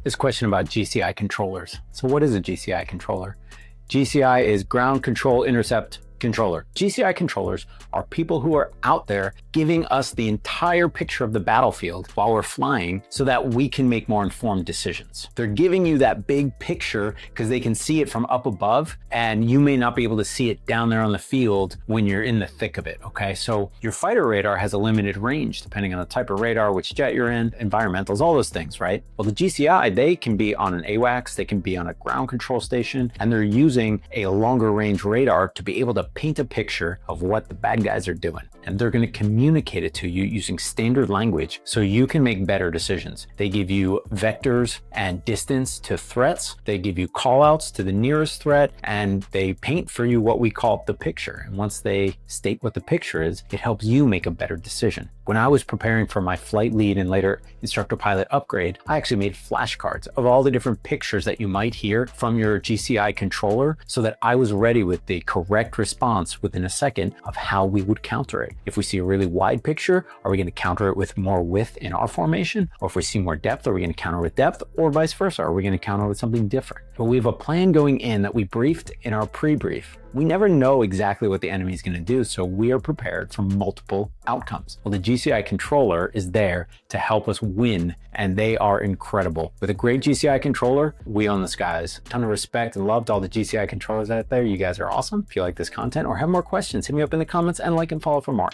This question about GCI controllers. So what is a GCI controller? GCI is Ground Control Intercept Controller. GCI controllers are people who are out there giving us the entire picture of the battlefield while we're flying so that we can make more informed decisions. They're giving you that big picture because they can see it from up above, and you may not be able to see it down there on the field when you're in the thick of it, okay? So your fighter radar has a limited range depending on the type of radar, which jet you're in, environmentals, all those things, right? Well, the GCI, they can be on an AWACS, they can be on a ground control station, and they're using a longer range radar to be able to paint a picture of what the bad guys are doing. And they're going to communicate it to you using standard language so you can make better decisions. They give you vectors and distance to threats. They give you callouts to the nearest threat, and they paint for you what we call the picture. And once they state what the picture is, it helps you make a better decision. When I was preparing for my flight lead and later instructor pilot upgrade, I actually made flashcards of all the different pictures that you might hear from your GCI controller so that I was ready with the correct response within a second of how we would counter it. If we see a really wide picture, are we going to counter it with more width in our formation? Or if we see more depth, are we going to counter with depth, or vice versa? Are we going to counter with something different? But we have a plan going in that we briefed in our pre-brief. We never know exactly what the enemy is going to do, so we are prepared for multiple outcomes. Well, the GCI controller is there to help us win, and they are incredible. With a great GCI controller, we own the skies. A ton of respect and love to all the GCI controllers out there. You guys are awesome. If you like this content or have more questions, hit me up in the comments and like and follow for more.